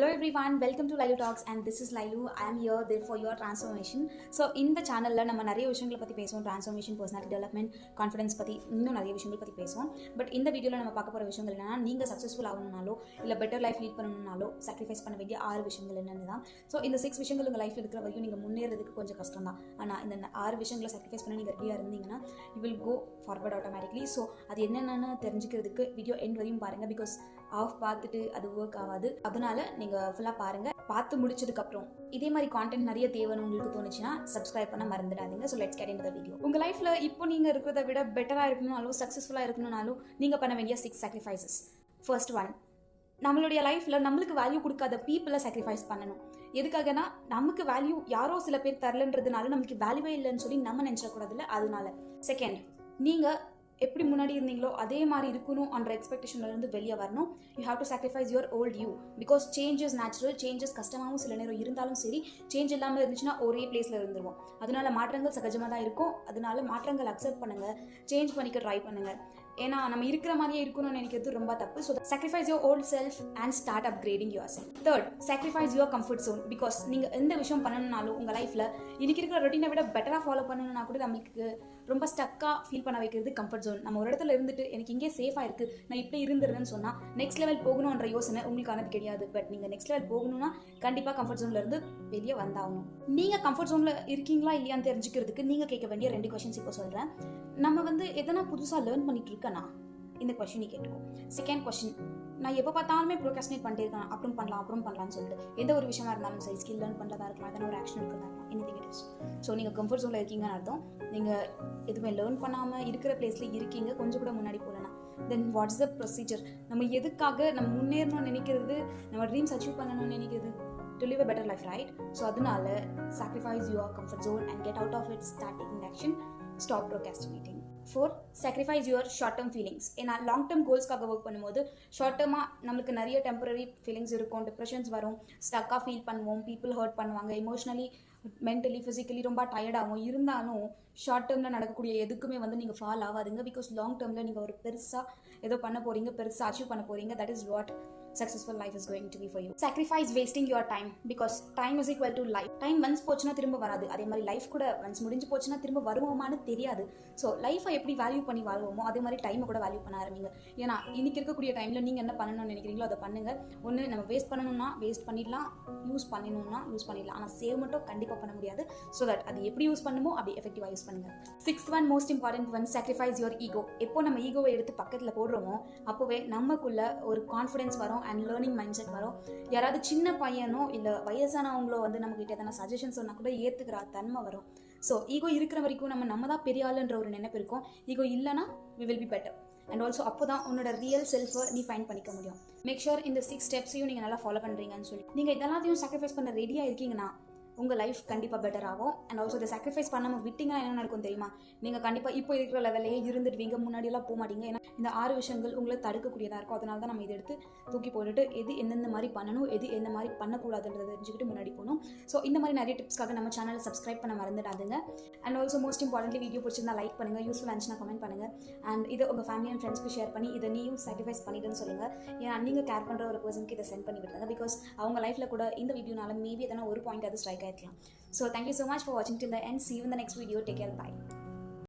Hello everyone, welcome to Lailu Talks and this is Lailu. I am here there for your transformation. So இந்த சேனல்ல நம்ம நிறைய விஷயங்களை பத்தி பேசுவோம். டிரான்ஸ்ஃபர்மேஷன், பர்சனாலிட்டி டெவலப்மெண்ட், கான்ஃபிடன்ஸ் பத்தி இன்னும் நிறைய விஷயங்களை பத்தி பேசுவோம். பட் இந்த வீடியோல நம்ம பார்க்க போற விஷயங்கள் என்னன்னா, நீங்க சக்சஸ்ஃபுல் ஆகணும்னாலோ இல்ல பெட்டர் லைஃப் லீட் பண்ணணும்னாலோ சாக்ரிஃபைஸ் பண்ண வேண்டிய 6 விஷயங்கள் என்னன்னு தான். ஸோ இந்த 6 விஷயங்கள் உங்க லைஃப்ல இருக்கிற வரைக்கும் நீங்க முன்னேறதுக்கு கொஞ்சம் கஷ்டம் தான். ஆனா இந்த 6 விஷயங்களை சாக்ரிஃபைஸ் பண்ண நீங்க ரெடியா இருந்தீங்கன்னா you will go forward automatically. So அது என்னென்னு தெரிஞ்சுக்கிறதுக்கு வீடியோ எண்ட் வரையும் பாருங்க. பிகாஸ் ஆஃப் பார்த்துட்டு அது ஒர்க் ஆகாது. அதனால நீங்க ஃபுல்லா பாருங்க. பார்த்து முடிச்சதுக்கு அப்புறம் இதே மாதிரி கான்டென்ட் நிறைய தேவைன்னு உங்களுக்கு தோணுச்சுன்னா சப்ஸ்கிரைப் பண்ண மறந்துடாதீங்க. So let's get into the video. உங்க லைஃப்ல இப்போ நீங்க இருக்கிறத விட பெட்டரா இருக்கணும்னாலும் சக்சஸ்ஃபுல்லா இருக்கணும்னாலும் நீங்க பண்ண வேண்டிய 6 சாக்ரிஃபைசஸ். ஃபர்ஸ்ட் ஒன், நம்மளுடைய லைஃப்ல நம்மளுக்கு வேல்யூ கொடுக்காத பீப்புளை சாக்ரிஃபைஸ் பண்ணணும். எதுக்காகனா, நமக்கு வேல்யூ யாரோ சில பேர் தரலன்றதுனால நமக்கு வேல்யூவே இல்லைன்னு சொல்லி நம்ம நினைச்சிடக்கூடாதுல்ல, அதனால. செகண்ட், நீங்க எப்படி முன்னாடி இருந்தீங்களோ அதே மாதிரி இருக்கணும் என்ற எக்ஸ்பெக்டேஷன்ல இருந்து வெளியே வரணும். You have to sacrifice your volt you. Because changes natural, changes கஷ்டமாகவும் சில நேரம் இருந்தாலும் சரி, சேஞ்ச் இல்லாமல் இருந்துச்சுன்னா ஒரே பிளேஸ்ல இருந்துருவோம். அதனால மாற்றங்கள் சகஜமாக தான் இருக்கும். அதனால மாற்றங்கள் அக்செப்ட் பண்ணுங்க, சேஞ்ச் பண்ணிக்க ட்ரை பண்ணுங்க. ஏன்னா நம்ம இருக்கிற மாதிரியே இருக்கணும்னு நினைக்கிறது ரொம்ப தப்பு. So sacrifice your old self and start upgrading your self. Third, sacrifice your comfort zone. Because நீங்க எந்த விஷயம் பண்ணணும்னாலும் உங்க லைஃப்ல இன்னைக்கு இருக்கிற ரொட்டீனை விட பெட்டரா ஃபாலோ பண்ணணும்னா கூட நம்மளுக்கு ரொம்ப ஸ்டக்கா ஃபீல் பண்ண வைக்கிறது கம்ஃபர்ட் ஜோன். நம்ம ஒரு இடத்துல இருந்துட்டு எனக்கு இங்கே சேஃபா இருக்கு, நான் இப்படி இருந்துருன்னு சொன்னா நெக்ஸ்ட் லெவல் போகணும்ன்ற யோசனை உங்களுக்கானது கிடையாது. பட் நீங்க நெக்ஸ்ட் லெவல் போகணும்னா கண்டிப்பா கம்ஃபர்ட் ஜோன்ல இருந்து வெளியே வந்தாகணும். நீங்க கம்ஃபர்ட் ஜோன்ல இருக்கீங்களா இல்லையான்னு தெரிஞ்சுக்கிறதுக்கு நீங்க கேட்க வேண்டிய 2 கொஸ்டின்ஸ் இப்போ சொல்றேன். நம்ம எதனா புதுசா லேர்ன் பண்ணிட்டு இருக்கனா, இந்த கொஸ்டின் நீ கேட்டுக்கோ. செகண்ட் கொஸ்டின், நான் எப்போ பார்த்தாலுமே ப்ரோகாஸ்டினேட் பண்ணிட்டே இருக்கேன், அப்புறம் பண்ணலாம்னு சொல்லிட்டு எந்த ஒரு விஷயமா இருந்தாலும் சரி, ஸ்கில் லேர்ன் பண்ணுறதா இருக்கலாம், எதனா ஒரு ஆக்ஷன் இருக்கிறதா இருக்கலாம், எனிதிங் இட் இஸ். ஸோ நீங்கள் கம்ஃபர்ட் ஜோனில் இருக்கீங்கன்னு அர்த்தம். நீங்கள் எதுவுமே லேர்ன் பண்ணாமல் இருக்கிற பிளேஸில் இருக்கீங்க, கொஞ்சம் கூட முன்னாடி போகலன்னா. Then what's the procedure? நம்ம எதுக்காக நம்ம முன்னேறணும்னு நினைக்கிறது, நம்ம ட்ரீம்ஸ் அச்சீவ் பண்ணணும்னு நினைக்கிறது? To live a better life, right? So அதனால sacrifice your comfort zone and get out of it, start taking action, stop procrastinating. 4, sacrifice your short term feelings. ஏன்னா long term கோல்ஸ்க்காக work பண்ணும்போது short டேர்மாக நம்மளுக்கு நிறைய temporary feelings இருக்கும், depressions வரும், ஸ்டக்காக feel பண்ணுவோம், people hurt பண்ணுவாங்க, emotionally mentally physically ரொம்ப டயர்டாகும். இருந்தாலும் ஷார்ட் டேர்மில் நடக்கக்கூடிய எதுக்குமே நீங்கள் ஃபால் ஆகாதுங்க. பிகாஸ் லாங் டேர்மில் நீங்கள் ஒரு பெருசாக ஏதோ பண்ண போகிறீங்க, பெருசாக அச்சீவ் பண்ண போகிறீங்க. That is what successful life is going to be for you. Sacrifice wasting your time because time is equal to life. Time once போச்சுனா திரும்ப வராது. அதே மாதிரி லைஃப் கூட once முடிஞ்சு போச்சுனா திரும்ப வருவோமான்னு தெரியாது. ஸோ லைஃபை எப்படி வேல்யூ பண்ணி வாழ்வோமோ அதே மாதிரி டைமை கூட வேல்யூ பண்ண ஆரம்பிங்க. ஏன்னா இன்னைக்கு இருக்கக்கூடிய டைமில் நீங்கள் என்ன பண்ணணும்னு நினைக்கிறீங்களோ அதை பண்ணுங்க. ஒன்று நம்ம வேஸ்ட் பண்ணணும்னா வேஸ்ட் பண்ணிடலாம், யூஸ் பண்ணணும்னா யூஸ் பண்ணிடலாம். ஆனால் சேவ் மட்டும் கண்டிப்பாக பண்ண முடியாது. ஸோ தட் அது எப்படி யூஸ் பண்ணுமோ அப்படி எஃபெக்டிவாக யூஸ் பண்ணுங்க. 6th one, most important one, sacrifice your ego. எப்போ நம்ம ஈகோவை எடுத்து பக்கத்தில் போடுறோமோ அப்போவே நமக்குள்ள ஒரு கான்ஃபிடன்ஸ் வரும் அண்ட் லேர்னிங் மைண்ட் செட் வரும். யாராவது சின்ன பையனோ இல்லை வயசானவங்களோ நம்ம கிட்ட எதனா சஜஷன் சொன்னா கூட ஏற்றுக்கிற தன்மை வரும். ஸோ ஈகோ இருக்கிற வரைக்கும் நம்ம தான் பெரிய ஆளுன்ற ஒரு நினைப்பு இருக்கும். ஈகோ இல்லைனா we will be better. And also அப்போ தான் உன்னோட ரியல் செல்ஃபை நீ ஃபைண்ட் பண்ணிக்க முடியும். மேக் ஷூர் இந்த 6 ஸ்டெப்ஸையும் நீங்கள் நல்லா ஃபாலோ பண்ணுறீங்கன்னு சொல்லி நீங்கள் இதெல்லாத்தையும் சாக்ரிஃபைஸ் பண்ண ரெடியாக இருக்கீங்கன்னா உங்கள் லைஃப் கண்டிப்பாக பெட்டர் ஆகும். அண்ட் ஆல்சோ இதை சாக்ரிஃபைஸ் பண்ணாமல் விட்டிங்கன்னா என்ன நடக்கும் தெரியுமா? நீங்கள் கண்டிப்பாக இப்போ இருக்கிற லெவலையே இருந்துடுவீங்க, முன்னாடியெல்லாம் போக மாட்டீங்க. ஏன்னா இந்த 6 விஷயங்கள் உங்களை தடுக்கக்கூடியதாக இருக்கும். அதனால தான் நம்ம இதை எடுத்து தூக்கி போட்டுட்டு எது எந்தெந்த மாதிரி பண்ணணும், எது எந்த மாதிரி பண்ணக்கூடாதுன்றதை தெரிஞ்சுக்கிட்டு முன்னாடி போகணும். ஸோ இந்த மாதிரி நிறைய டிப்ஸ்க்காக நம்ம சேனலை சப்ஸ்கிரைப் பண்ண மறந்துடாதுங்க. And also most importantly video பிடிச்சிருந்தா லைக் பண்ணுங்கள், யூஸ்ஃபுல் இருந்துச்சுன்னா கமெண்ட் பண்ணுங்கள். அண்ட் இதை உங்கள் ஃபேமிலி அண்ட் ஃப்ரெண்ட்ஸ்க்கு ஷேர் பண்ணி இதை நீயும் சாக்ரிஃபைஸ் பண்ணிடுன்னு சொல்லுங்கள். ஏன்னா நீங்கள் கேர் பண்ணுற ஒரு பர்சனுக்கு இதை சென்ட் பண்ணி விடுங்க. பிகாஸ் அவங்க லைஃப்பில் கூட இந்த வீடியோனால மேபி எதனா ஒரு பாயிண்ட் அது strike ஆகிருக்கலாம். So thank you so much for watching till the end. See you in the next video. Take care. Bye.